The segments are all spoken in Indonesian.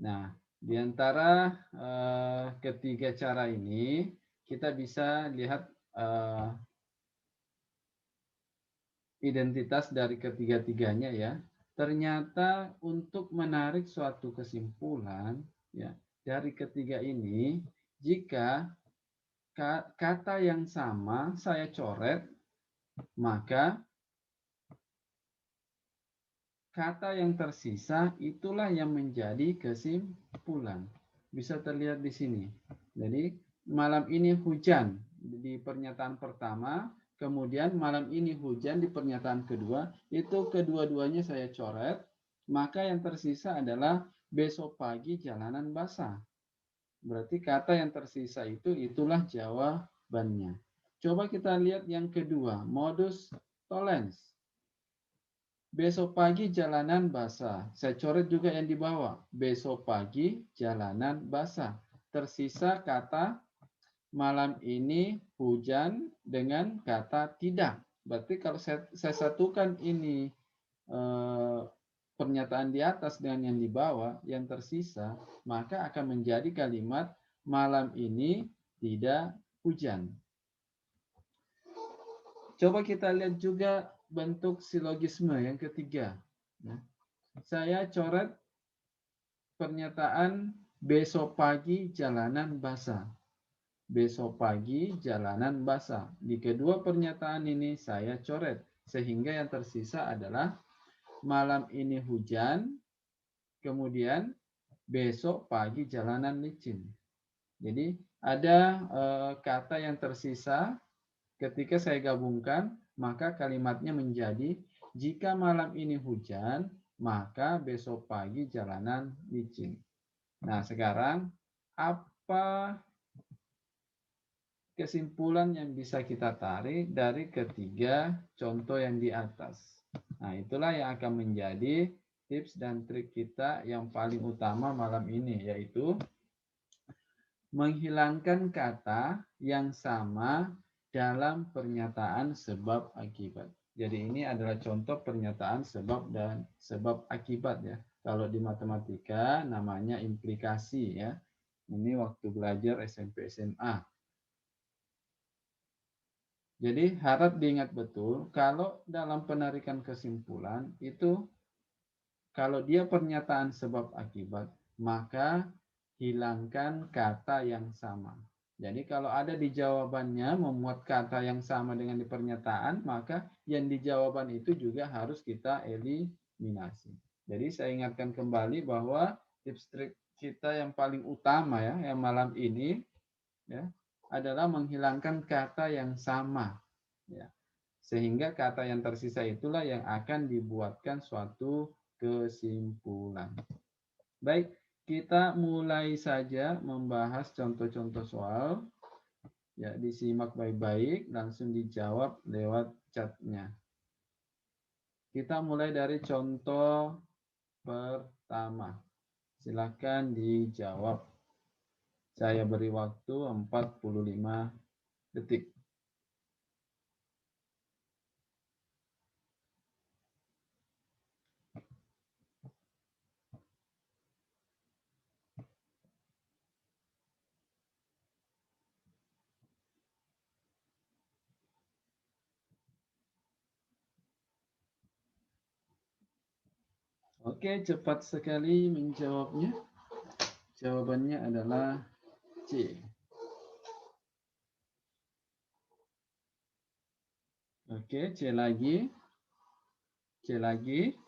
Nah, di antara ketiga cara ini kita bisa lihat identitas dari ketiga-tiganya ya. Ternyata untuk menarik suatu kesimpulan ya dari ketiga ini, jika kata yang sama saya coret, maka kata yang tersisa itulah yang menjadi kesimpulan. Bisa terlihat di sini. Jadi malam ini hujan di pernyataan pertama, kemudian malam ini hujan di pernyataan kedua, itu kedua-duanya saya coret, maka yang tersisa adalah besok pagi jalanan basah. Berarti kata yang tersisa itulah jawabannya. Coba kita lihat yang kedua, modus tollens. Besok pagi jalanan basah. Saya coret juga yang di bawah. Besok pagi jalanan basah. Tersisa kata malam ini hujan dengan kata tidak. Berarti kalau saya satukan ini pernyataan di atas dengan yang di bawah, yang tersisa, maka akan menjadi kalimat malam ini tidak hujan. Coba kita lihat juga bentuk silogisme yang ketiga. Saya coret pernyataan besok pagi jalanan basah. Besok pagi jalanan basah. Di kedua pernyataan ini saya coret. Sehingga yang tersisa adalah malam ini hujan, kemudian besok pagi jalanan licin. Jadi ada kata yang tersisa ketika saya gabungkan, maka kalimatnya menjadi jika malam ini hujan, maka besok pagi jalanan licin. Nah, sekarang apa kesimpulan yang bisa kita tarik dari ketiga contoh yang di atas? Nah, itulah yang akan menjadi tips dan trik kita yang paling utama malam ini, yaitu menghilangkan kata yang sama dalam pernyataan sebab akibat. Jadi ini adalah contoh pernyataan sebab dan sebab akibat ya. Kalau di matematika namanya implikasi ya. Ini waktu belajar SMP SMA. Jadi harap diingat betul kalau dalam penarikan kesimpulan itu kalau dia pernyataan sebab akibat, maka hilangkan kata yang sama. Jadi kalau ada di jawabannya memuat kata yang sama dengan di pernyataan, maka yang di jawaban itu juga harus kita eliminasi. Jadi saya ingatkan kembali bahwa tips trik kita yang paling utama ya, yang malam ini ya, adalah menghilangkan kata yang sama. Ya. Sehingga kata yang tersisa itulah yang akan dibuatkan suatu kesimpulan. Baik, kita mulai saja membahas contoh-contoh soal. Ya, disimak baik-baik, langsung dijawab lewat chatnya. Kita mulai dari contoh pertama. Silakan dijawab. Saya beri waktu 45 detik. Oke, cepat sekali menjawabnya. Jawabannya adalah C. Oke, C lagi. C lagi.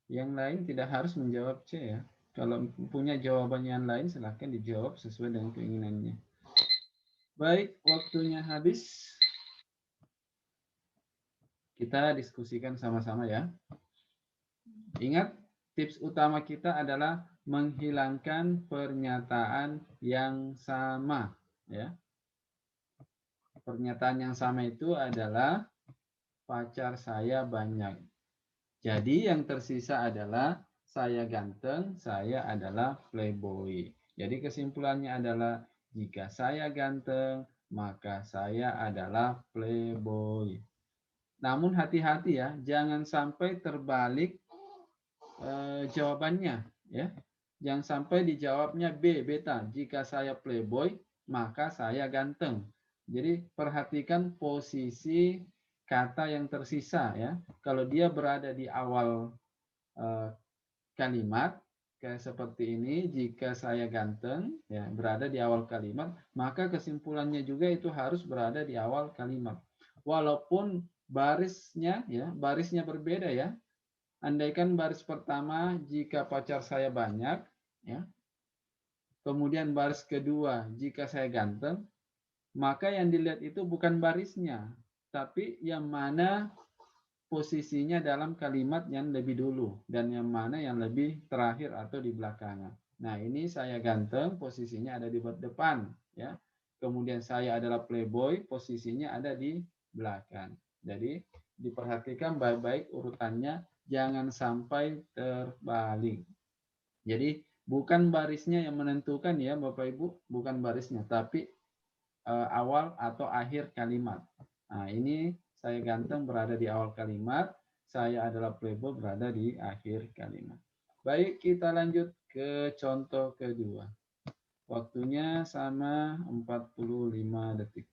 Yang lain tidak harus menjawab C ya. Kalau punya jawaban yang lain silahkan dijawab sesuai dengan keinginannya. Baik, waktunya habis. Kita diskusikan sama-sama ya. Ingat, tips utama kita adalah menghilangkan pernyataan yang sama ya. Pernyataan yang sama itu adalah pacar saya banyak. Jadi yang tersisa adalah saya ganteng, saya adalah playboy. Jadi kesimpulannya adalah jika saya ganteng, maka saya adalah playboy. Namun hati-hati ya, jangan sampai terbalik jawabannya, ya. Jangan sampai dijawabnya B, beta. Jika saya playboy, maka saya ganteng. Jadi perhatikan posisi kata yang tersisa, ya. Kalau dia berada di awal kalimat kayak seperti ini, jika saya ganteng, ya, berada di awal kalimat, maka kesimpulannya juga itu harus berada di awal kalimat. Walaupun barisnya, ya, barisnya berbeda, ya. Andaikan baris pertama jika pacar saya banyak, ya. Kemudian baris kedua jika saya ganteng, maka yang dilihat itu bukan barisnya, tapi yang mana posisinya dalam kalimat yang lebih dulu dan yang mana yang lebih terakhir atau di belakangan. Nah, ini saya ganteng, posisinya ada di depan, ya. Kemudian saya adalah playboy, posisinya ada di belakang. Jadi diperhatikan baik-baik urutannya, jangan sampai terbalik. Jadi bukan barisnya yang menentukan, ya Bapak Ibu, bukan barisnya, tapi awal atau akhir kalimat. Nah, ini saya ganteng berada di awal kalimat, saya adalah playboy berada di akhir kalimat. Baik, kita lanjut ke contoh kedua. Waktunya sama 45 detik.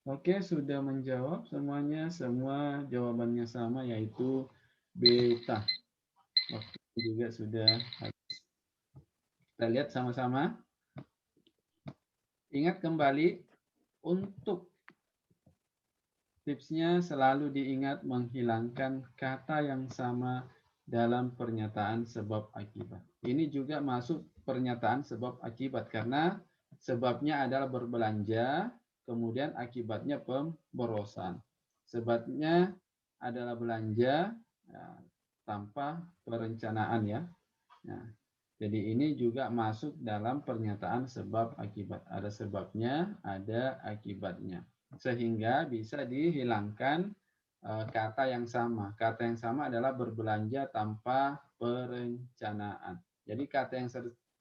Oke, sudah menjawab semuanya, semua jawabannya sama, yaitu beta. Waktu juga sudah habis. Kita lihat sama-sama. Ingat kembali, untuk tipsnya selalu diingat menghilangkan kata yang sama dalam pernyataan sebab akibat. Ini juga masuk pernyataan sebab akibat karena sebabnya adalah berbelanja, kemudian akibatnya pemborosan. Sebabnya adalah belanja, ya, tanpa perencanaan, ya. Nah, jadi ini juga masuk dalam pernyataan sebab akibat. Ada sebabnya, ada akibatnya. Sehingga bisa dihilangkan kata yang sama. Kata yang sama adalah berbelanja tanpa perencanaan. Jadi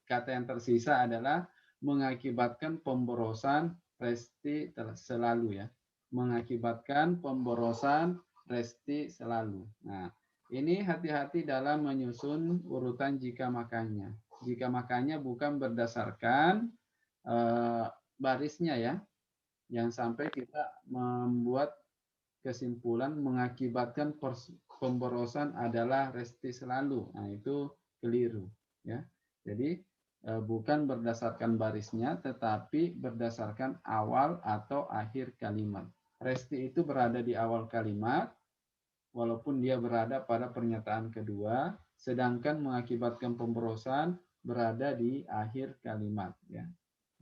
kata yang tersisa adalah mengakibatkan pemborosan resti selalu, ya. Mengakibatkan pemborosan resti selalu. Nah, ini hati-hati dalam menyusun urutan jika makanya. Jika makanya bukan berdasarkan barisnya, ya. Jangan sampai kita membuat kesimpulan mengakibatkan pemborosan adalah resti selalu. Nah, itu keliru, ya. Jadi bukan berdasarkan barisnya, tetapi berdasarkan awal atau akhir kalimat. Resti itu berada di awal kalimat, walaupun dia berada pada pernyataan kedua, sedangkan mengakibatkan pemborosan berada di akhir kalimat, ya.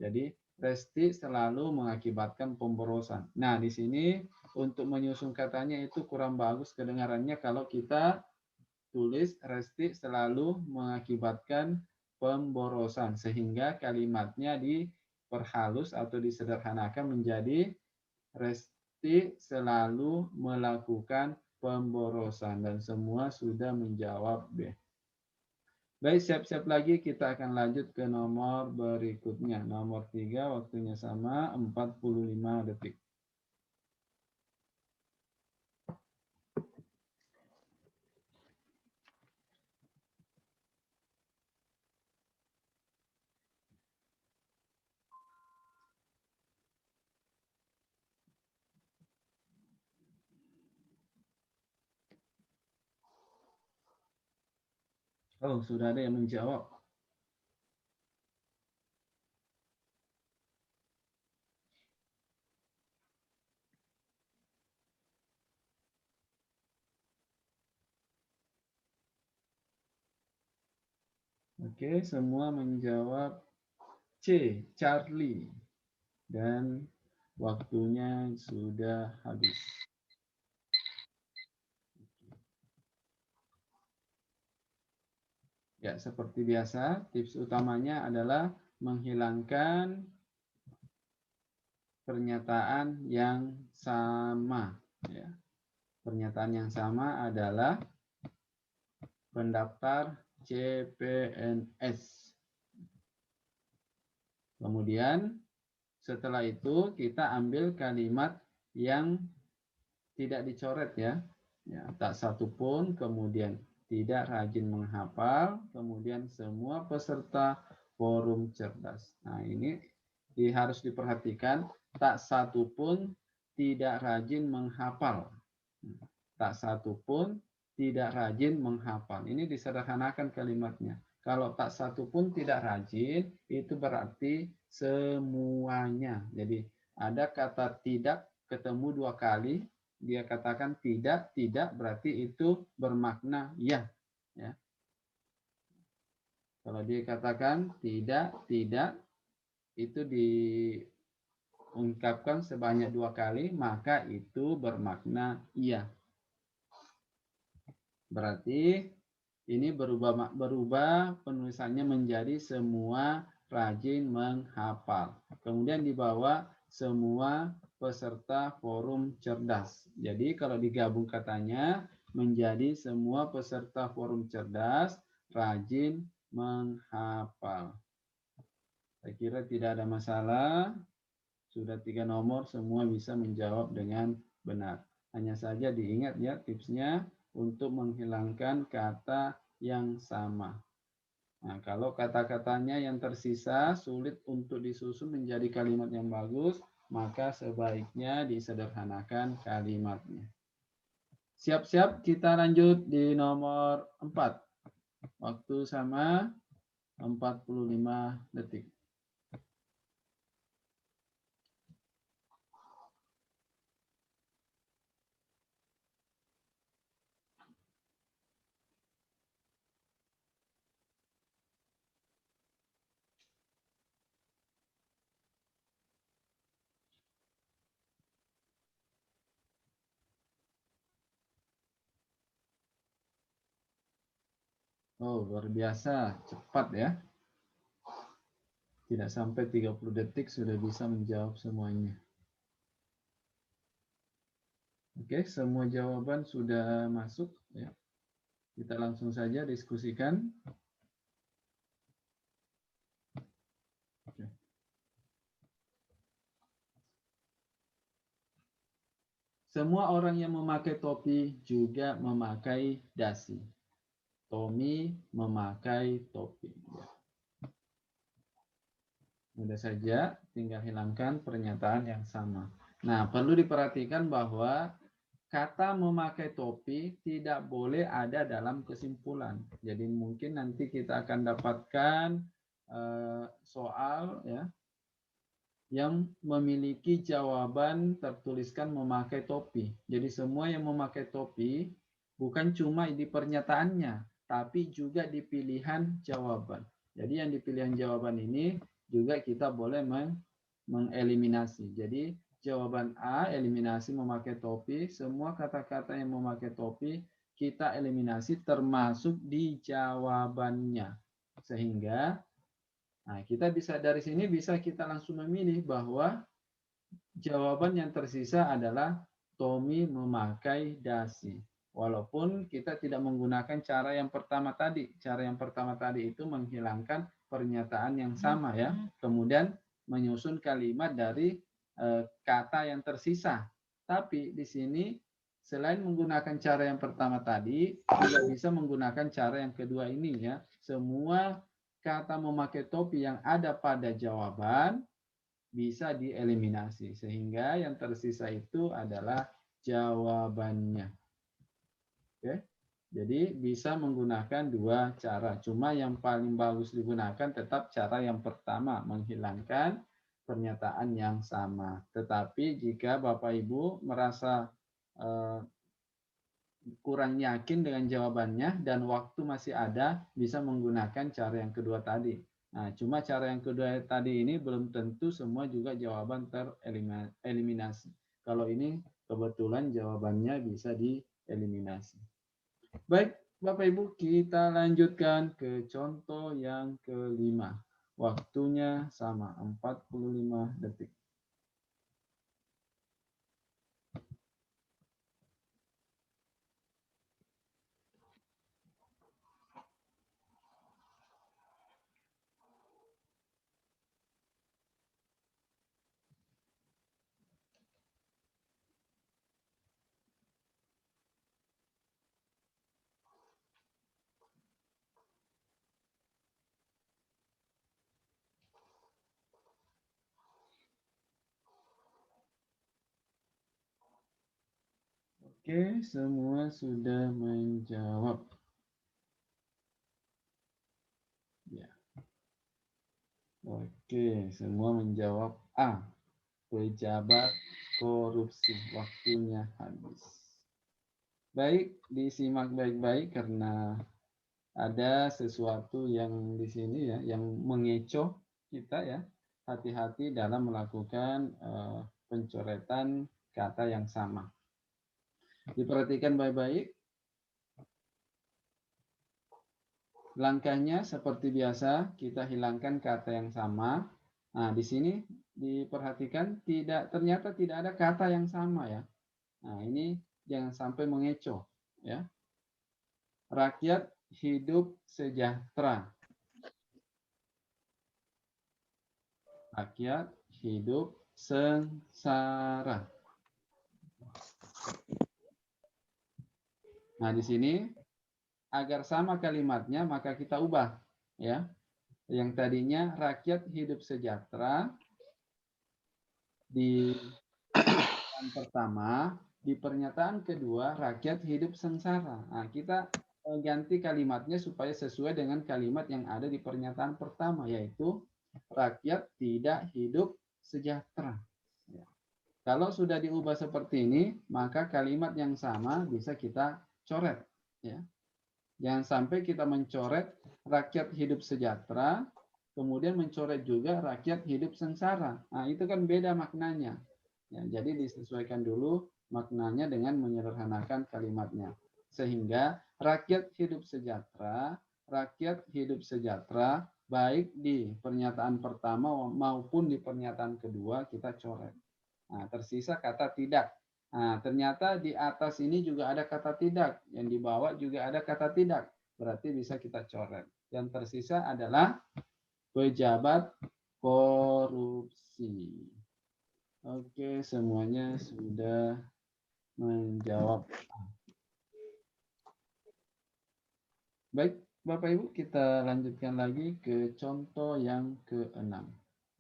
Jadi resti selalu mengakibatkan pemborosan. Nah, di sini untuk menyusun katanya itu kurang bagus kedengarannya kalau kita tulis resti selalu mengakibatkan pemborosan, sehingga kalimatnya diperhalus atau disederhanakan menjadi resti selalu melakukan pemborosan, dan semua sudah menjawab B. Baik, siap-siap lagi, kita akan lanjut ke nomor berikutnya. Nomor 3, waktunya sama 45 detik. Oh, sudah ada yang menjawab. Oke, semua menjawab C. Charlie. Dan waktunya sudah habis. Ya, seperti biasa, tips utamanya adalah menghilangkan pernyataan yang sama. Ya. Pernyataan yang sama adalah pendaftar CPNS. Kemudian setelah itu kita ambil kalimat yang tidak dicoret ya. Ya, tak satu pun, kemudian tidak rajin menghafal, kemudian semua peserta forum cerdas. Nah, ini harus diperhatikan, tak satu pun tidak rajin menghafal. Tak satu pun tidak rajin menghafal. Ini disederhanakan kalimatnya. Kalau tak satu pun tidak rajin, itu berarti semuanya. Jadi ada kata tidak ketemu dua kali, dia katakan tidak, tidak berarti itu bermakna ya. Ya. Kalau dia katakan tidak, tidak, itu diungkapkan sebanyak dua kali, maka itu bermakna iya. Berarti ini berubah penulisannya menjadi semua rajin menghafal. Kemudian di bawah semua peserta forum cerdas. Jadi kalau digabung katanya menjadi semua peserta forum cerdas rajin menghafal. Saya kira tidak ada masalah. Sudah 3 nomor semua bisa menjawab dengan benar. Hanya saja diingat ya tipsnya untuk menghilangkan kata yang sama. Nah, kalau kata-katanya yang tersisa sulit untuk disusun menjadi kalimat yang bagus, maka sebaiknya disederhanakan kalimatnya. Siap-siap, kita lanjut di nomor 4. Waktu sama 45 detik. Oh, luar biasa, cepat ya. Tidak sampai 30 detik sudah bisa menjawab semuanya. Oke, semua jawaban sudah masuk ya. Kita langsung saja diskusikan. Oke. Semua orang yang memakai topi juga memakai dasi. Tommy memakai topi. Ya. Mudah saja, tinggal hilangkan pernyataan yang sama. Nah, perlu diperhatikan bahwa kata memakai topi tidak boleh ada dalam kesimpulan. Jadi mungkin nanti kita akan dapatkan soal ya yang memiliki jawaban tertuliskan memakai topi. Jadi semua yang memakai topi bukan cuma di pernyataannya, tapi juga di pilihan jawaban. Jadi yang di pilihan jawaban ini juga kita boleh mengeliminasi. Jadi jawaban A eliminasi memakai topi, semua kata-kata yang memakai topi kita eliminasi termasuk di jawabannya. Sehingga nah, kita bisa dari sini bisa kita langsung memilih bahwa jawaban yang tersisa adalah Tommy memakai dasi. Walaupun kita tidak menggunakan cara yang pertama tadi. Cara yang pertama tadi itu menghilangkan pernyataan yang sama ya. Kemudian menyusun kalimat dari kata yang tersisa. Tapi di sini selain menggunakan cara yang pertama tadi, juga bisa menggunakan cara yang kedua ini ya. Semua kata memakai topi yang ada pada jawaban bisa dieliminasi sehingga yang tersisa itu adalah jawabannya. Oke. Jadi bisa menggunakan dua cara. Cuma yang paling bagus digunakan tetap cara yang pertama, menghilangkan pernyataan yang sama. Tetapi jika Bapak Ibu merasa kurang yakin dengan jawabannya dan waktu masih ada, bisa menggunakan cara yang kedua tadi. Nah, cuma cara yang kedua tadi ini belum tentu semua juga jawaban tereliminasi. Kalau ini kebetulan jawabannya bisa dieliminasi. Baik, Bapak Ibu, kita lanjutkan ke contoh yang kelima. Waktunya sama, 45 detik. Oke, semua sudah menjawab. Ya. Oke, semua menjawab A. Pejabat korupsi. Waktunya habis. Baik, disimak baik-baik karena ada sesuatu yang di sini ya, yang mengecoh kita ya. Hati-hati dalam melakukan pencoretan kata yang sama. Diperhatikan baik-baik. Langkahnya seperti biasa, kita hilangkan kata yang sama. Nah, di sini diperhatikan ternyata tidak ada kata yang sama ya. Nah, ini jangan sampai mengecoh ya. Rakyat hidup sejahtera. Rakyat hidup sengsara. Nah, di sini agar sama kalimatnya maka kita ubah ya. Yang tadinya rakyat hidup sejahtera di pernyataan pertama, di pernyataan kedua rakyat hidup sengsara. Nah, kita ganti kalimatnya supaya sesuai dengan kalimat yang ada di pernyataan pertama, yaitu rakyat tidak hidup sejahtera. Ya. Kalau sudah diubah seperti ini, maka kalimat yang sama bisa kita coret. Ya. Jangan sampai kita mencoret rakyat hidup sejahtera, kemudian mencoret juga rakyat hidup sengsara. Nah, itu kan beda maknanya. Ya, jadi disesuaikan dulu maknanya dengan menyederhanakan kalimatnya. Sehingga rakyat hidup sejahtera, baik di pernyataan pertama maupun di pernyataan kedua kita coret. Nah, tersisa kata tidak. Nah, ternyata di atas ini juga ada kata tidak, yang di bawah juga ada kata tidak. Berarti bisa kita coret. Yang tersisa adalah pejabat korupsi. Oke, semuanya sudah menjawab. Baik, Bapak Ibu, kita lanjutkan lagi ke contoh yang ke-6.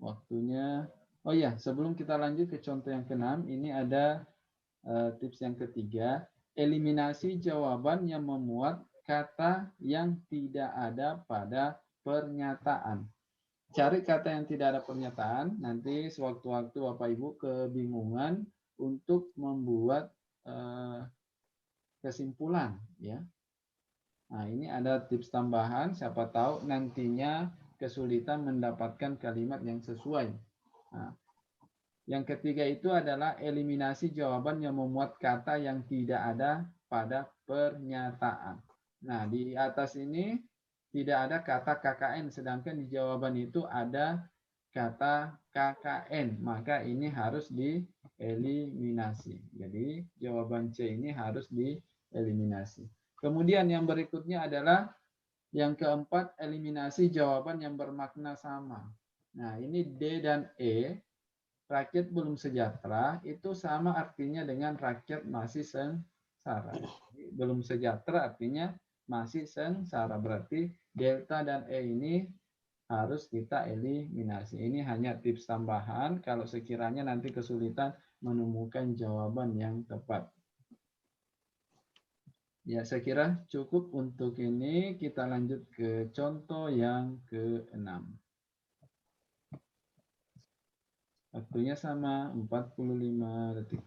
Waktunya, oh ya, sebelum kita lanjut ke contoh yang ke-6, ini ada tips yang ketiga, eliminasi jawaban yang memuat kata yang tidak ada pada pernyataan. Cari kata yang tidak ada pernyataan, nanti sewaktu-waktu Bapak Ibu kebingungan untuk membuat kesimpulan ya. Nah, ini ada tips tambahan, siapa tahu nantinya kesulitan mendapatkan kalimat yang sesuai. Nah, yang ketiga itu adalah eliminasi jawaban yang memuat kata yang tidak ada pada pernyataan. Nah, di atas ini tidak ada kata KKN, sedangkan di jawaban itu ada kata KKN. Maka ini harus dieliminasi. Jadi, jawaban C ini harus dieliminasi. Kemudian yang berikutnya adalah yang keempat, eliminasi jawaban yang bermakna sama. Nah, ini D dan E. Rakyat belum sejahtera itu sama artinya dengan rakyat masih sengsara. Belum sejahtera artinya masih sengsara. Berarti delta dan E ini harus kita eliminasi. Ini hanya tips tambahan kalau sekiranya nanti kesulitan menemukan jawaban yang tepat. Ya, saya kira cukup untuk ini. Kita lanjut ke contoh yang ke-6. Waktunya sama, 45 detik.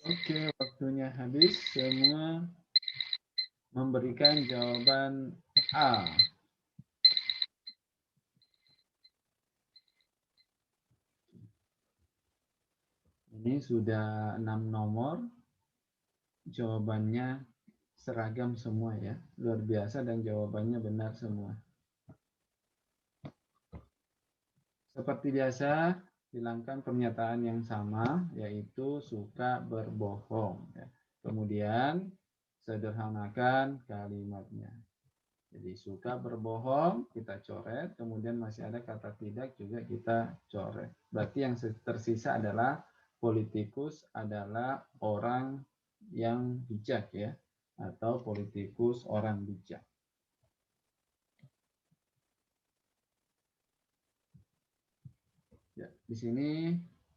Oke, waktunya habis. Semua memberikan jawaban A. Ini sudah 6 nomor. Jawabannya seragam semua ya. Luar biasa dan jawabannya benar semua. Seperti biasa, hilangkan pernyataan yang sama, yaitu suka berbohong. Ya. Kemudian, sederhanakan kalimatnya. Jadi, suka berbohong, kita coret. Kemudian masih ada kata tidak juga kita coret. Berarti yang tersisa adalah politikus adalah orang yang bijak ya. Atau politikus orang bijak. Ya, di sini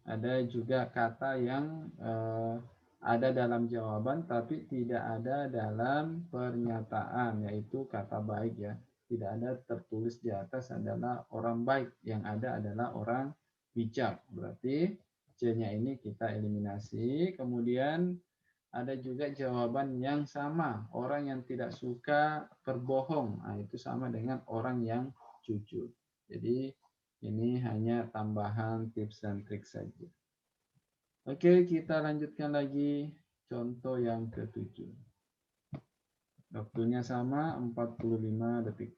ada juga kata yang ada dalam jawaban tapi tidak ada dalam pernyataan, yaitu kata baik ya. Tidak ada tertulis di atas adalah orang baik, yang ada adalah orang bijak. Berarti C-nya ini kita eliminasi. Kemudian ada juga jawaban yang sama, orang yang tidak suka berbohong. Nah, itu sama dengan orang yang jujur. Jadi ini hanya tambahan tips dan trik saja. Oke, kita lanjutkan lagi contoh yang ketujuh. Waktunya sama, 45 detik.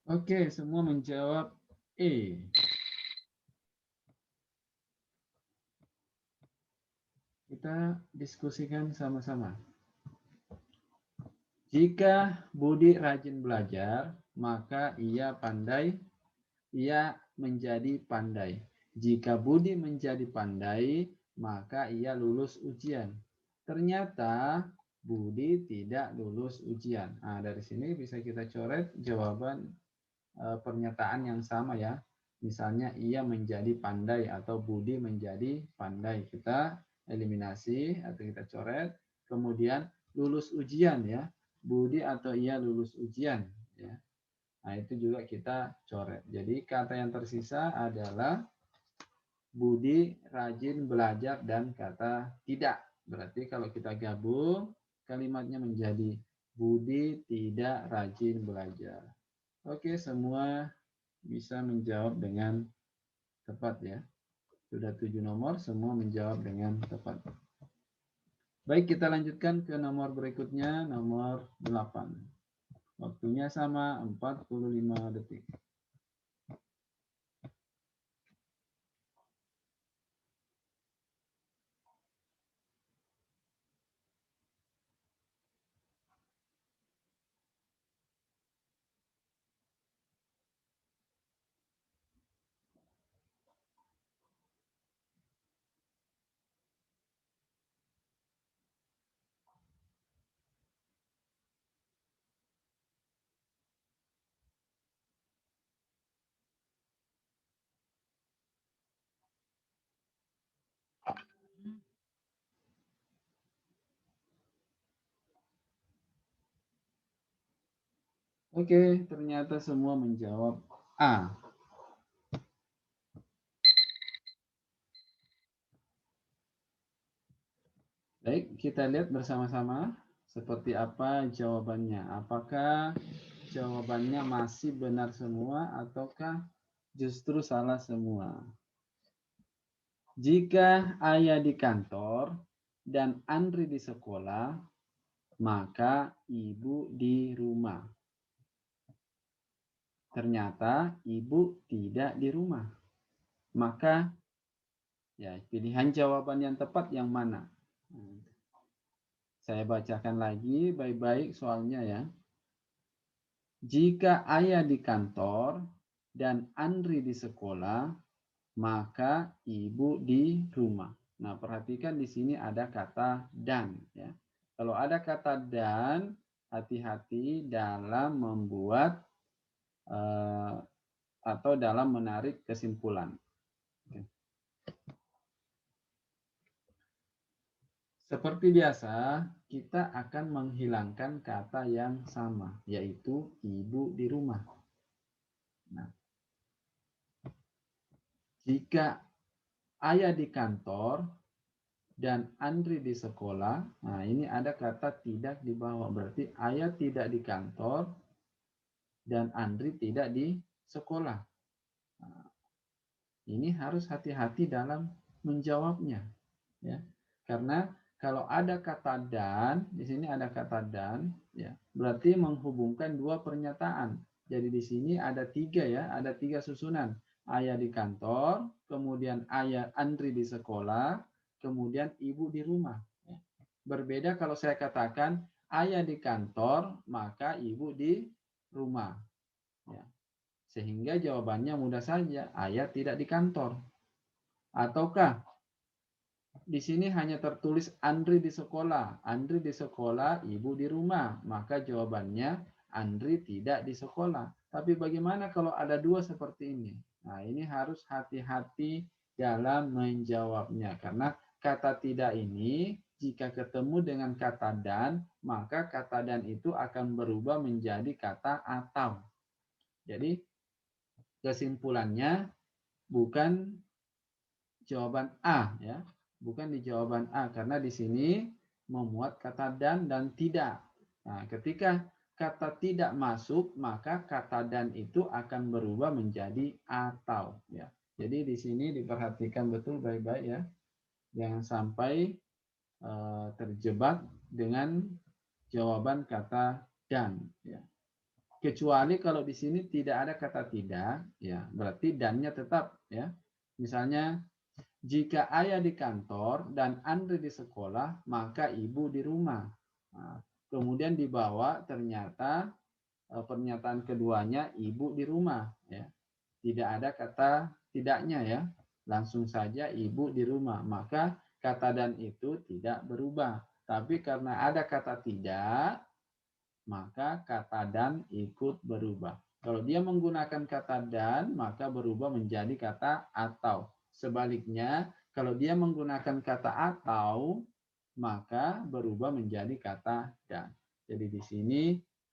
Oke, semua menjawab E. Kita diskusikan sama-sama. Jika Budi rajin belajar, maka ia menjadi pandai. Jika Budi menjadi pandai, maka ia lulus ujian. Ternyata Budi tidak lulus ujian. Nah, dari sini bisa kita coret jawaban pernyataan yang sama ya. Misalnya ia menjadi pandai atau Budi menjadi pandai. Kita eliminasi atau kita coret. Kemudian lulus ujian ya. Budi atau ia lulus ujian ya. Nah, itu juga kita coret. Jadi kata yang tersisa adalah Budi rajin belajar dan kata tidak. Berarti kalau kita gabung, kalimatnya menjadi Budi tidak rajin belajar. Oke, semua bisa menjawab dengan tepat ya. Sudah 7 nomor, semua menjawab dengan tepat. Baik, kita lanjutkan ke nomor berikutnya, nomor 8. Waktunya sama, 45 detik. Oke, ternyata semua menjawab A. Baik, kita lihat bersama-sama seperti apa jawabannya. Apakah jawabannya masih benar semua ataukah justru salah semua? Jika ayah di kantor dan Andri di sekolah, maka ibu di rumah. Ternyata ibu tidak di rumah. Maka ya pilihan jawaban yang tepat yang mana? Saya bacakan lagi baik-baik soalnya ya. Jika ayah di kantor dan Andri di sekolah, maka ibu di rumah. Nah, perhatikan di sini ada kata dan ya. Kalau ada kata dan, hati-hati dalam membuat atau dalam menarik kesimpulan. Oke. Seperti biasa, kita akan menghilangkan kata yang sama, yaitu ibu di rumah. Nah, jika ayah di kantor dan Andri di sekolah, nah ini ada kata tidak di bawah. Berarti ayah tidak di kantor dan Andri tidak di sekolah. Nah, ini harus hati-hati dalam menjawabnya, ya. Karena kalau ada kata dan, di sini ada kata dan, ya, berarti menghubungkan dua pernyataan. Jadi di sini ada tiga ya, ada tiga susunan. Ayah di kantor, kemudian ayah Andri di sekolah, kemudian ibu di rumah. Ya. Berbeda kalau saya katakan ayah di kantor, maka ibu di rumah. Ya. Sehingga jawabannya mudah saja, ayah tidak di kantor. Ataukah di sini hanya tertulis Andri di sekolah. Andri di sekolah, ibu di rumah. Maka jawabannya Andri tidak di sekolah. Tapi bagaimana kalau ada dua seperti ini? Nah, ini harus hati-hati dalam menjawabnya. Karena kata tidak ini jika ketemu dengan kata dan, maka kata dan itu akan berubah menjadi kata atau. Jadi kesimpulannya bukan jawaban A ya, bukan di jawaban A karena di sini memuat kata dan tidak. Nah, ketika kata tidak masuk, maka kata dan itu akan berubah menjadi atau ya. Jadi di sini diperhatikan betul baik-baik ya. Jangan sampai terjebak dengan jawaban kata dan ya. Kecuali kalau di sini tidak ada kata tidak, ya berarti dannya tetap ya. Misalnya jika ayah di kantor dan Andri di sekolah, maka ibu di rumah. Nah, kemudian di bawah ternyata pernyataan keduanya ibu di rumah. Ya. Tidak ada kata tidaknya ya. Langsung saja ibu di rumah. Maka kata dan itu tidak berubah. Tapi karena ada kata tidak, maka kata dan ikut berubah. Kalau dia menggunakan kata dan, maka berubah menjadi kata atau. Sebaliknya, kalau dia menggunakan kata atau, maka berubah menjadi kata dan. Jadi di sini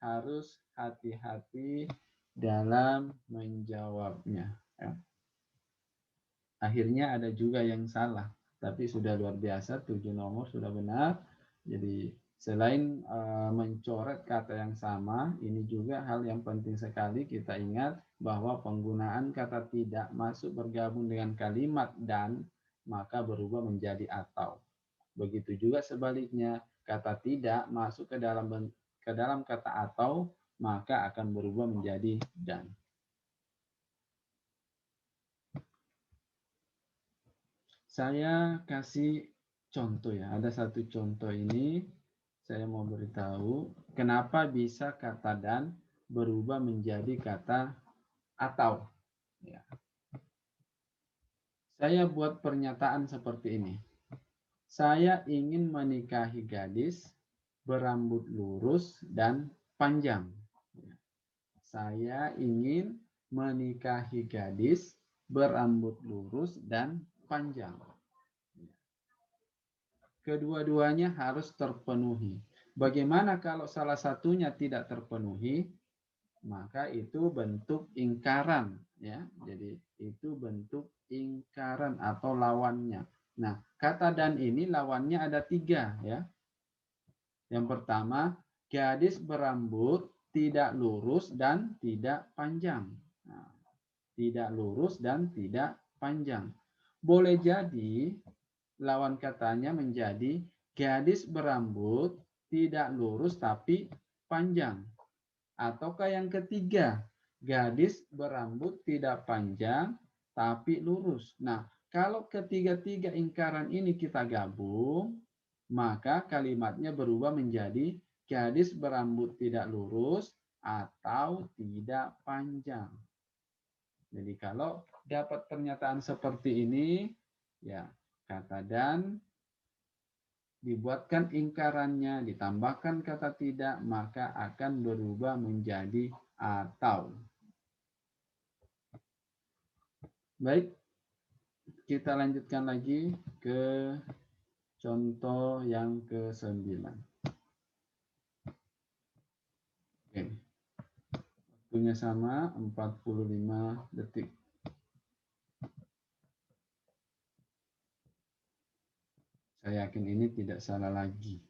harus hati-hati dalam menjawabnya. Ya. Akhirnya ada juga yang salah, tapi sudah luar biasa, 7 nomor sudah benar. Jadi selain mencoret kata yang sama, ini juga hal yang penting sekali kita ingat bahwa penggunaan kata tidak masuk bergabung dengan kalimat dan, maka berubah menjadi atau. Begitu juga sebaliknya, kata tidak masuk ke dalam kata atau, maka akan berubah menjadi dan. Saya kasih contoh ya. Ada satu contoh ini saya mau beritahu kenapa bisa kata dan berubah menjadi kata atau. Ya. Saya buat pernyataan seperti ini. Saya ingin menikahi gadis berambut lurus dan panjang. Ya. Saya ingin menikahi gadis berambut lurus dan panjang. Kedua-duanya harus terpenuhi. Bagaimana kalau salah satunya tidak terpenuhi? Maka itu bentuk ingkaran ya. Jadi itu bentuk ingkaran atau lawannya. Nah, kata dan ini lawannya ada tiga ya. Yang pertama, gadis berambut tidak lurus dan tidak panjang. Nah, tidak lurus dan tidak panjang. Boleh jadi lawan katanya menjadi gadis berambut tidak lurus tapi panjang. Ataukah yang ketiga, gadis berambut tidak panjang tapi lurus. Nah, kalau ketiga-tiga ingkaran ini kita gabung, maka kalimatnya berubah menjadi gadis berambut tidak lurus atau tidak panjang. Jadi kalau dapat pernyataan seperti ini, ya kata dan dibuatkan ingkarannya, ditambahkan kata tidak, maka akan berubah menjadi atau. Baik, kita lanjutkan lagi ke contoh yang ke-9. Oke. Waktunya sama, 45 detik. Saya yakin ini tidak salah lagi.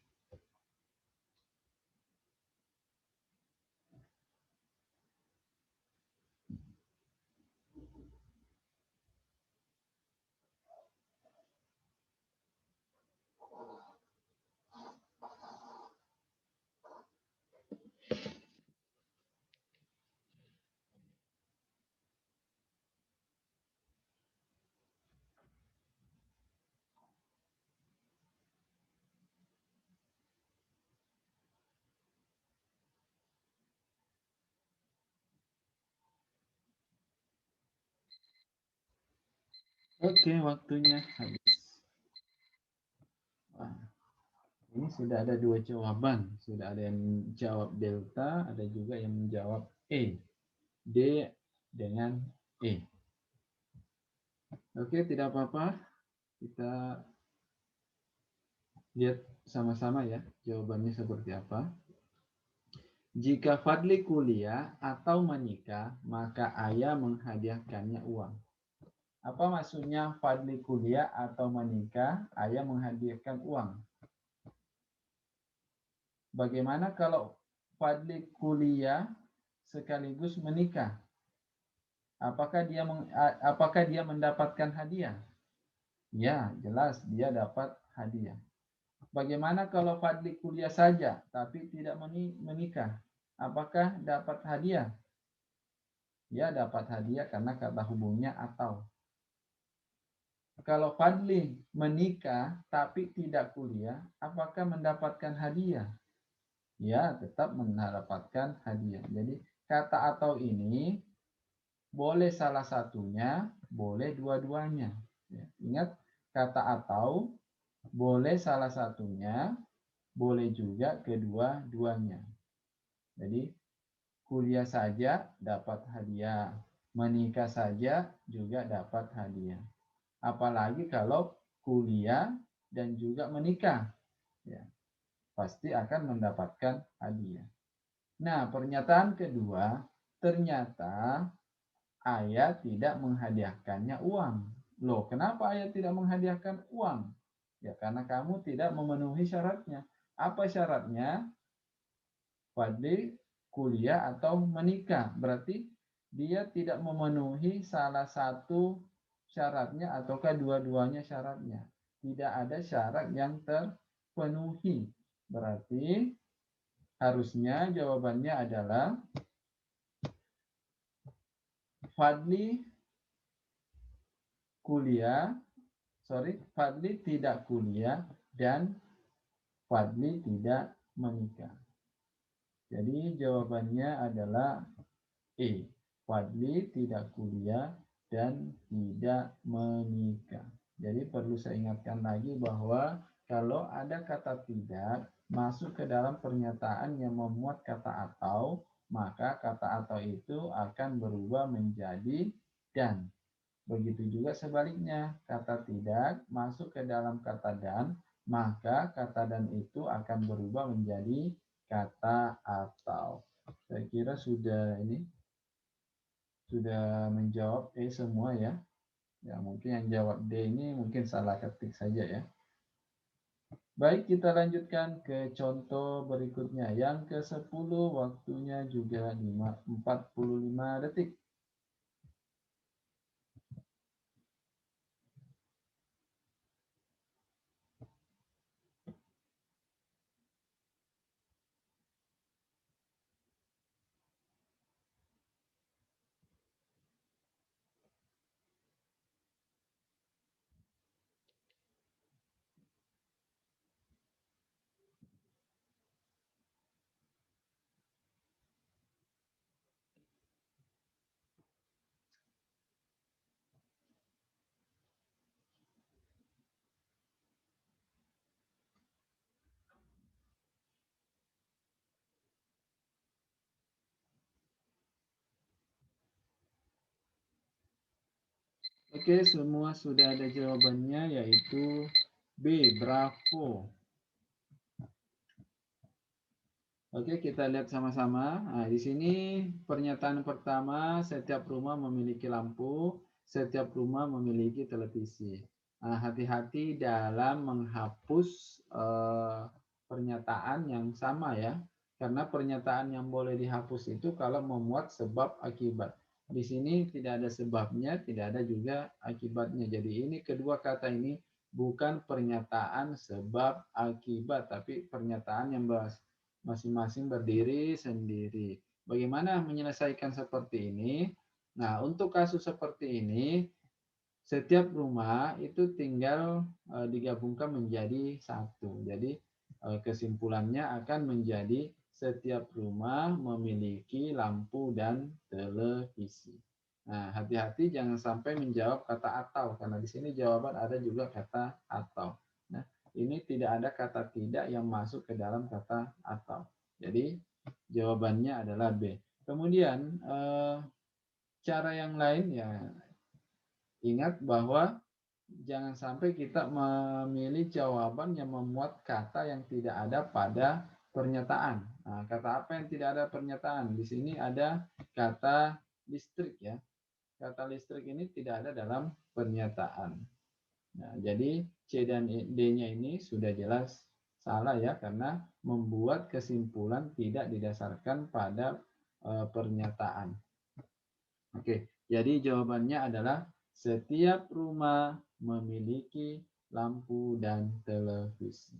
Oke, waktunya habis. Wah, ini sudah ada 2 jawaban. Sudah ada yang jawab delta, ada juga yang menjawab E. D dengan E. Oke, tidak apa-apa. Kita lihat sama-sama ya jawabannya seperti apa. Jika Fadli kuliah atau menikah, maka ayah menghadiahkannya uang. Apa maksudnya Fadli kuliah atau menikah, ayah menghadiahkan uang? Bagaimana kalau Fadli kuliah sekaligus menikah? Apakah dia mendapatkan hadiah? Ya, jelas dia dapat hadiah. Bagaimana kalau Fadli kuliah saja tapi tidak menikah? Apakah dapat hadiah? Ya, dapat hadiah karena kata hubungnya atau. Kalau Fadli menikah tapi tidak kuliah, apakah mendapatkan hadiah? Ya, tetap mendapatkan hadiah. Jadi kata atau ini boleh salah satunya, boleh dua-duanya. Ya, ingat kata atau boleh salah satunya, boleh juga kedua-duanya. Jadi kuliah saja dapat hadiah, menikah saja juga dapat hadiah. Apalagi kalau kuliah dan juga menikah, ya, pasti akan mendapatkan hadiah. Nah, pernyataan kedua, ternyata ayah tidak menghadiahkannya uang. Loh, kenapa ayah tidak menghadiahkan uang? Ya, karena kamu tidak memenuhi syaratnya. Apa syaratnya? Fadli kuliah atau menikah. Berarti dia tidak memenuhi salah satu syaratnya ataukah dua-duanya syaratnya. Tidak ada syarat yang terpenuhi. Berarti harusnya jawabannya adalah Fadli Fadli tidak kuliah dan Fadli tidak menikah. Jadi jawabannya adalah E. Fadli tidak kuliah dan tidak menikah. Jadi perlu saya ingatkan lagi bahwa kalau ada kata tidak masuk ke dalam pernyataan yang memuat kata atau, maka kata atau itu akan berubah menjadi dan. Begitu juga sebaliknya, kata tidak masuk ke dalam kata dan, maka kata dan itu akan berubah menjadi kata atau. Saya kira sudah menjawab E semua ya. Ya, mungkin yang jawab D ini mungkin salah ketik saja ya. Baik, kita lanjutkan ke contoh berikutnya. Yang ke-10 waktunya juga 45 detik. Oke, semua sudah ada jawabannya, yaitu B, bravo. Oke, kita lihat sama-sama. Nah, di sini pernyataan pertama, setiap rumah memiliki lampu, setiap rumah memiliki televisi. Nah, hati-hati dalam menghapus pernyataan yang sama ya. Karena pernyataan yang boleh dihapus itu kalau memuat sebab akibat. Di sini tidak ada sebabnya, tidak ada juga akibatnya. Jadi ini kedua kata ini bukan pernyataan sebab akibat, tapi pernyataan yang masing-masing berdiri sendiri. Bagaimana menyelesaikan seperti ini? Nah, untuk kasus seperti ini, setiap rumah itu tinggal digabungkan menjadi satu. Jadi kesimpulannya akan menjadi setiap rumah memiliki lampu dan televisi. Nah, hati-hati jangan sampai menjawab kata atau, karena di sini jawaban ada juga kata atau. Nah, ini tidak ada kata tidak yang masuk ke dalam kata atau. Jadi jawabannya adalah B. Kemudian cara yang lain ya, ingat bahwa jangan sampai kita memilih jawaban yang memuat kata yang tidak ada pada pernyataan. Nah, kata apa yang tidak ada pernyataan? Di sini ada kata listrik ya. Kata listrik ini tidak ada dalam pernyataan. Nah, jadi C dan D-nya ini sudah jelas salah ya, karena membuat kesimpulan tidak didasarkan pada pernyataan. Oke, jadi jawabannya adalah setiap rumah memiliki lampu dan televisi.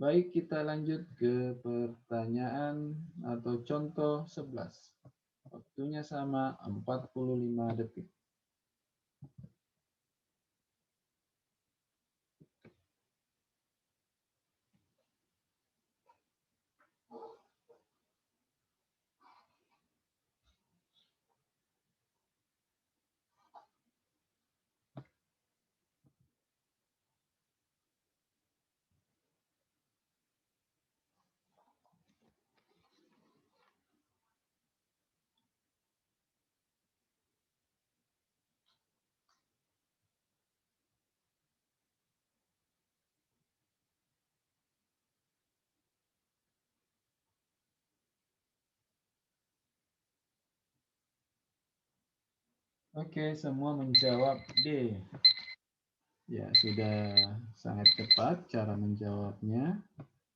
Baik, kita lanjut ke pertanyaan atau contoh 11. Waktunya sama 45 detik. Oke, semua menjawab D. Ya, sudah sangat cepat cara menjawabnya.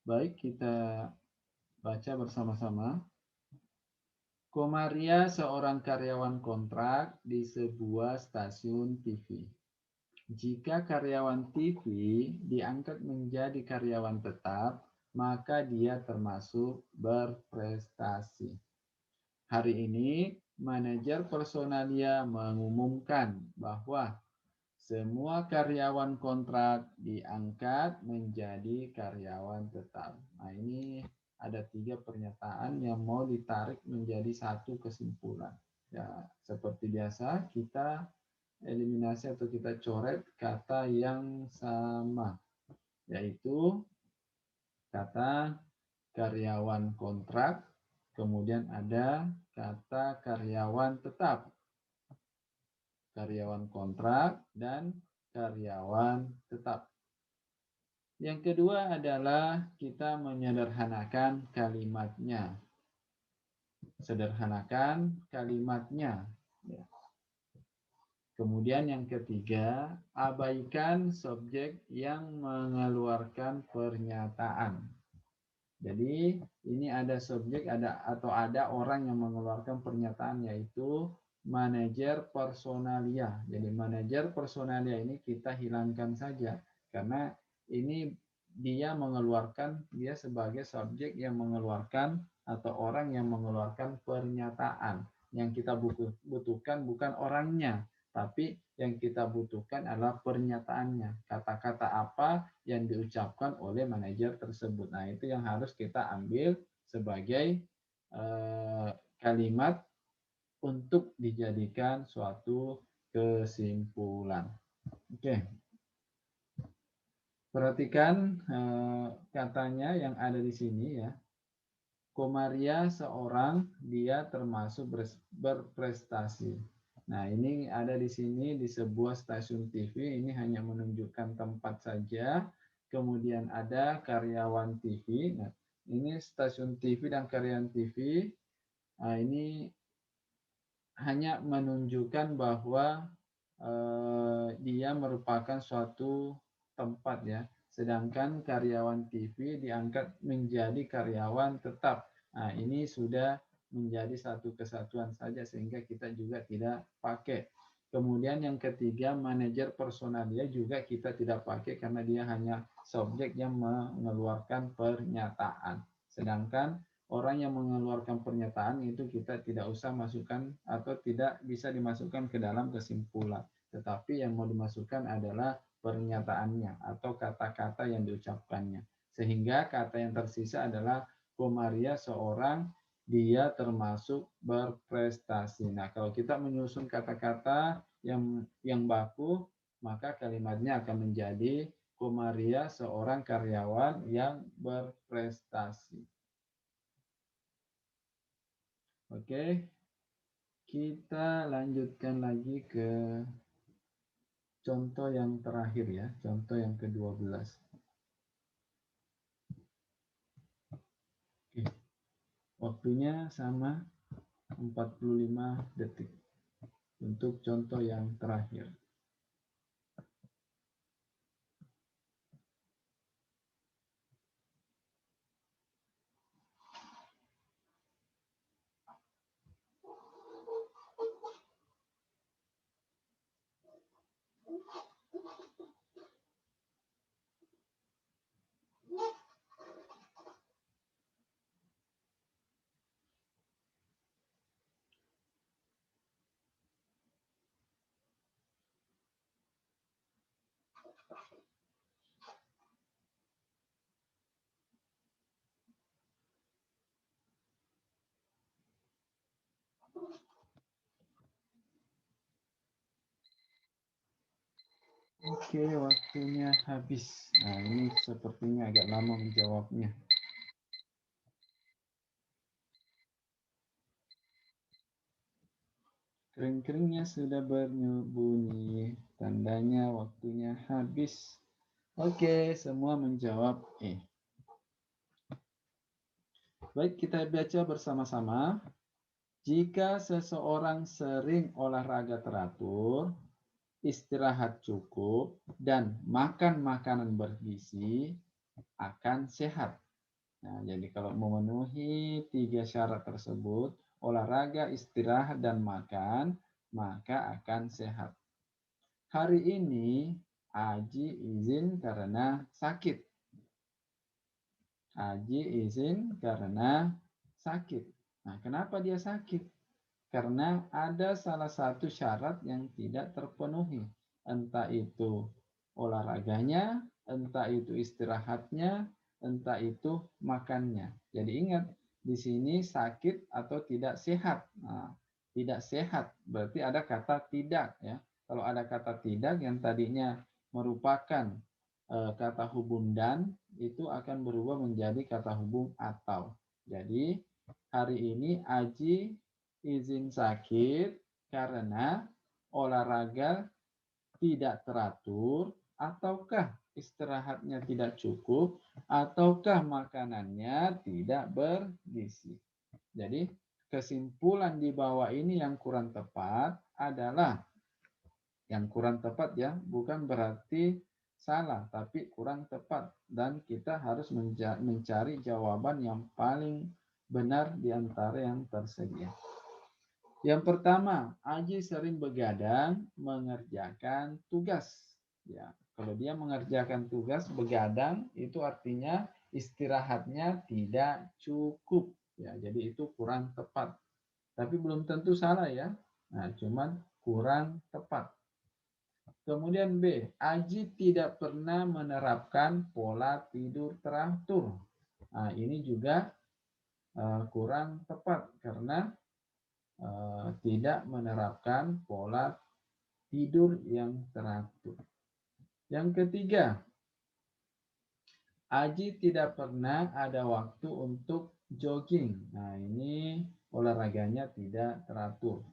Baik, kita baca bersama-sama. Komaria seorang karyawan kontrak di sebuah stasiun TV. Jika karyawan TV diangkat menjadi karyawan tetap, maka dia termasuk berprestasi. Hari ini, manajer personalia mengumumkan bahwa semua karyawan kontrak diangkat menjadi karyawan tetap. Nah, ini ada 3 pernyataan yang mau ditarik menjadi satu kesimpulan. Ya, seperti biasa kita eliminasi atau kita coret kata yang sama, yaitu kata karyawan kontrak, kemudian ada kata karyawan tetap, karyawan kontrak, dan karyawan tetap. Yang kedua adalah kita menyederhanakan kalimatnya. Sederhanakan kalimatnya. Ya. Kemudian yang ketiga, abaikan subjek yang mengeluarkan pernyataan. Jadi ini ada subjek atau ada orang yang mengeluarkan pernyataan, yaitu manajer personalia. Jadi manajer personalia ini kita hilangkan saja, karena ini dia sebagai subjek yang mengeluarkan atau orang yang mengeluarkan pernyataan. Yang kita butuhkan bukan orangnya, tapi yang kita butuhkan adalah pernyataannya. Kata-kata apa yang diucapkan oleh manajer tersebut. Nah, itu yang harus kita ambil sebagai kalimat untuk dijadikan suatu kesimpulan. Oke. Perhatikan katanya yang ada di sini ya. Komaria seorang, dia termasuk berprestasi. Nah, ini ada di sini di sebuah stasiun TV, ini hanya menunjukkan tempat saja. Kemudian ada karyawan TV. Nah, ini stasiun TV dan karyawan TV. Nah, ini hanya menunjukkan bahwa dia merupakan suatu tempat ya. Sedangkan karyawan TV diangkat menjadi karyawan tetap. Nah, ini sudah menjadi satu kesatuan saja sehingga kita juga tidak pakai. Kemudian yang ketiga, manajer personalia juga kita tidak pakai karena dia hanya subjek yang mengeluarkan pernyataan. Sedangkan orang yang mengeluarkan pernyataan itu kita tidak usah masukkan atau tidak bisa dimasukkan ke dalam kesimpulan. Tetapi yang mau dimasukkan adalah pernyataannya atau kata-kata yang diucapkannya. Sehingga kata yang tersisa adalah Komaria seorang dia termasuk berprestasi. Nah, kalau kita menyusun kata-kata yang baku, maka kalimatnya akan menjadi Komaria seorang karyawan yang berprestasi. Oke, kita lanjutkan lagi ke contoh yang terakhir ya, contoh yang ke-12. Oke, waktunya sama 45 detik untuk contoh yang terakhir. Oke, waktunya habis. Nah, ini sepertinya agak lama menjawabnya. Kering-keringnya sudah berbunyi, tandanya waktunya habis. Oke, semua menjawab E. Baik, kita baca bersama-sama. Jika seseorang sering olahraga teratur, istirahat cukup, dan makan makanan bergizi, akan sehat. Nah, jadi kalau memenuhi 3 syarat tersebut, olahraga, istirahat, dan makan, maka akan sehat. Hari ini, Aji izin karena sakit. Aji izin karena sakit. Nah, kenapa dia sakit? Karena ada salah satu syarat yang tidak terpenuhi. Entah itu olahraganya, entah itu istirahatnya, entah itu makannya. Jadi ingat, di sini sakit atau tidak sehat. Nah, tidak sehat berarti ada kata tidak ya. Kalau ada kata tidak yang tadinya merupakan kata hubung dan, itu akan berubah menjadi kata hubung atau. Jadi hari ini Aji izin sakit karena olahraga tidak teratur, ataukah istirahatnya tidak cukup, ataukah makanannya tidak bergizi. Jadi kesimpulan di bawah ini yang kurang tepat adalah yang kurang tepat ya, bukan berarti salah, tapi kurang tepat. Dan kita harus mencari jawaban yang paling benar di antara yang tersedia. Yang pertama, Aji sering begadang mengerjakan tugas. Ya, kalau dia mengerjakan tugas begadang itu artinya istirahatnya tidak cukup. Ya, jadi itu kurang tepat. Tapi belum tentu salah ya. Nah, cuman kurang tepat. Kemudian B, Aji tidak pernah menerapkan pola tidur teratur. Nah, ini juga kurang tepat karena tidak menerapkan pola tidur yang teratur. Yang ketiga, Aji tidak pernah ada waktu untuk jogging. Nah, ini olahraganya tidak teratur.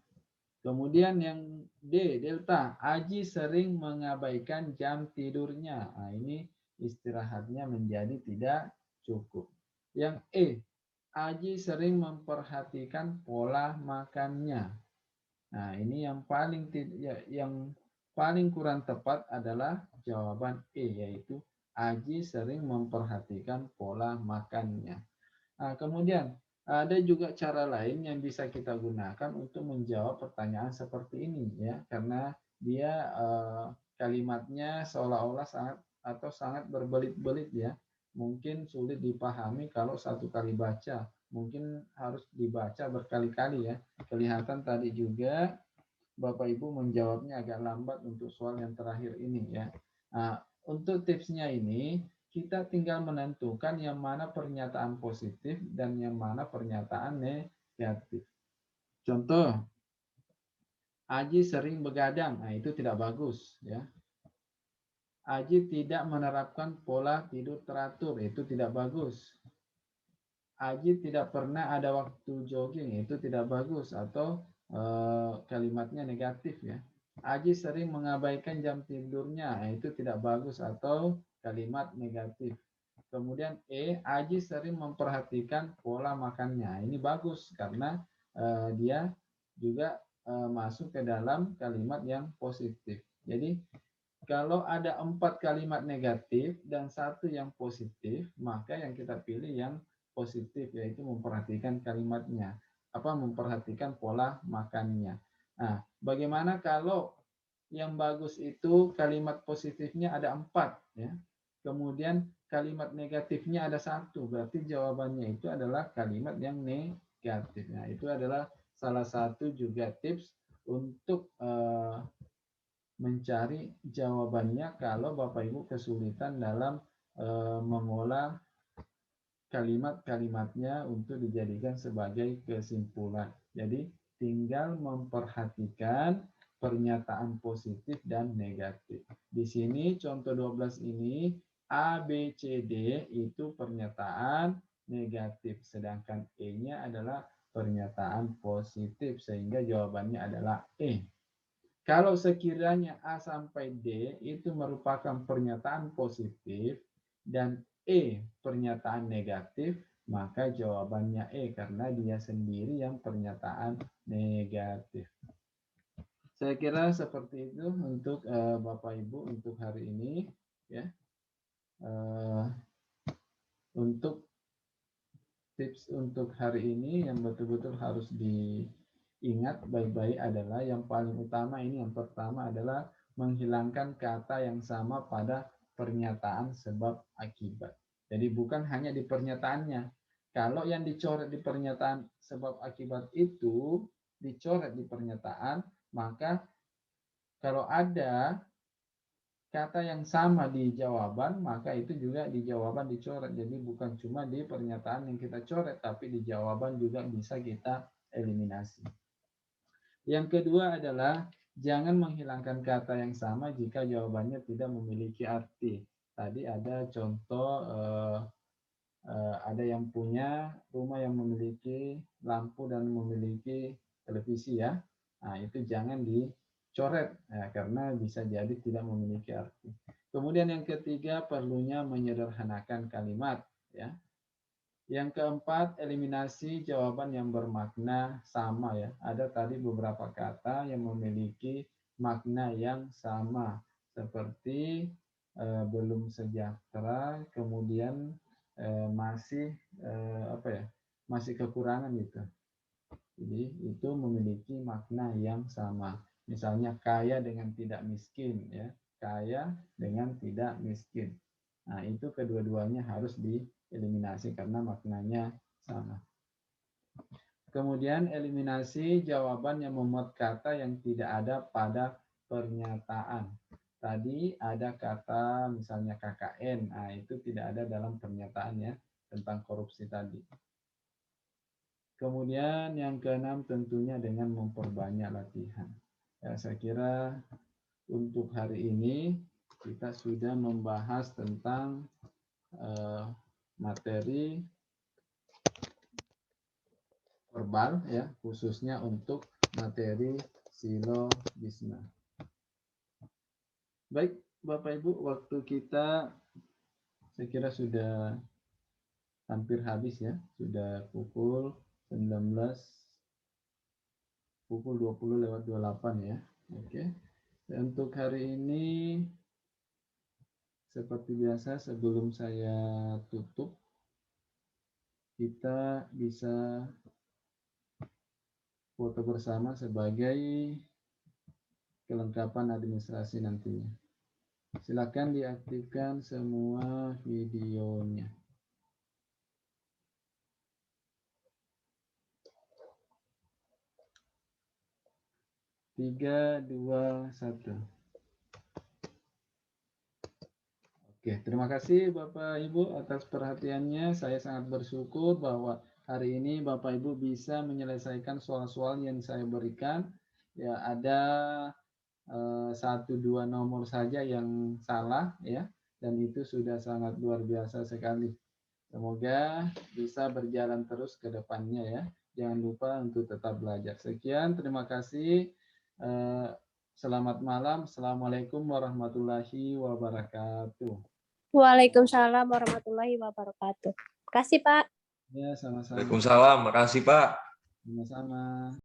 Kemudian yang D, delta, Aji sering mengabaikan jam tidurnya. Nah, ini istirahatnya menjadi tidak cukup. Yang E, Aji sering memperhatikan pola makannya. Nah, ini yang paling kurang tepat adalah jawaban E, yaitu Aji sering memperhatikan pola makannya. Nah, kemudian ada juga cara lain yang bisa kita gunakan untuk menjawab pertanyaan seperti ini ya, karena dia kalimatnya seolah-olah sangat berbelit-belit ya. Mungkin sulit dipahami kalau satu kali baca, mungkin harus dibaca berkali-kali ya. Kelihatan tadi juga Bapak Ibu menjawabnya agak lambat untuk soal yang terakhir ini ya. Nah, untuk tipsnya ini kita tinggal menentukan yang mana pernyataan positif dan yang mana pernyataan negatif. Contoh, Aji sering begadang. Nah, itu tidak bagus ya. Aji tidak menerapkan pola tidur teratur. Itu tidak bagus. Aji tidak pernah ada waktu jogging. Itu tidak bagus atau kalimatnya negatif ya. Aji sering mengabaikan jam tidurnya. Nah, itu tidak bagus atau kalimat negatif. Kemudian E, Aji sering memperhatikan pola makannya. Ini bagus karena dia juga masuk ke dalam kalimat yang positif. Jadi kalau ada 4 kalimat negatif dan 1 yang positif, maka yang kita pilih yang positif, yaitu memperhatikan kalimatnya. Memperhatikan pola makannya. Nah, bagaimana kalau yang bagus itu kalimat positifnya ada 4 ya. Kemudian kalimat negatifnya ada 1, berarti jawabannya itu adalah kalimat yang negatif. Nah, itu adalah salah satu juga tips untuk mencari jawabannya kalau Bapak Ibu kesulitan dalam mengolah kalimat-kalimatnya untuk dijadikan sebagai kesimpulan. Jadi tinggal memperhatikan pernyataan positif dan negatif. Di sini contoh 12 ini A, B, C, D itu pernyataan negatif, sedangkan E-nya adalah pernyataan positif, sehingga jawabannya adalah E. Kalau sekiranya A sampai D itu merupakan pernyataan positif dan E pernyataan negatif, maka jawabannya E karena dia sendiri yang pernyataan negatif. Saya kira seperti itu untuk Bapak Ibu untuk hari ini ya. Untuk tips untuk hari ini yang betul-betul harus diingat baik-baik adalah yang paling utama ini, yang pertama adalah menghilangkan kata yang sama pada pernyataan sebab akibat. Jadi bukan hanya di pernyataannya. Kalau yang dicoret di pernyataan sebab akibat itu dicoret di pernyataan, maka kalau ada kata yang sama di jawaban, maka itu juga di jawaban dicoret. Jadi bukan cuma di pernyataan yang kita coret, tapi di jawaban juga bisa kita eliminasi. Yang kedua adalah jangan menghilangkan kata yang sama jika jawabannya tidak memiliki arti. Tadi ada contoh ada yang punya rumah yang memiliki lampu dan memiliki televisi ya. Nah, itu jangan dicoret ya, karena bisa jadi tidak memiliki arti. Kemudian yang ketiga perlunya menyederhanakan kalimat ya. Yang keempat, eliminasi jawaban yang bermakna sama ya. Ada tadi beberapa kata yang memiliki makna yang sama seperti belum sejahtera, kemudian masih masih kekurangan gitu. Jadi itu memiliki makna yang sama. Misalnya kaya dengan tidak miskin ya, kaya dengan tidak miskin. Nah, itu kedua-duanya harus dieliminasi karena maknanya sama. Kemudian eliminasi jawaban yang memuat kata yang tidak ada pada pernyataan. Tadi ada kata misalnya KKN, nah itu tidak ada dalam pernyataannya tentang korupsi tadi. Kemudian yang keenam tentunya dengan memperbanyak latihan. Ya, saya kira untuk hari ini kita sudah membahas tentang materi verbal ya, khususnya untuk materi silobisma. Baik, Bapak Ibu, waktu kita saya kira sudah hampir habis ya. Sudah pukul 19, pukul 20:28 ya. Oke. Untuk hari ini seperti biasa sebelum saya tutup, kita bisa foto bersama sebagai kelengkapan administrasi nantinya. Silakan diaktifkan semua videonya. 3, 2, 1. Oke, terima kasih Bapak Ibu atas perhatiannya. Saya sangat bersyukur bahwa hari ini Bapak Ibu bisa menyelesaikan soal-soal yang saya berikan. Ya, ada 1-2 nomor saja yang salah ya, dan itu sudah sangat luar biasa sekali. Semoga bisa berjalan terus ke depannya ya. Jangan lupa untuk tetap belajar. Sekian, terima kasih. Selamat malam. Assalamualaikum warahmatullahi wabarakatuh. Waalaikumsalam warahmatullahi wabarakatuh. Terima kasih, Pak. Ya, sama-sama. Waalaikumsalam, makasih Pak. Sama-sama.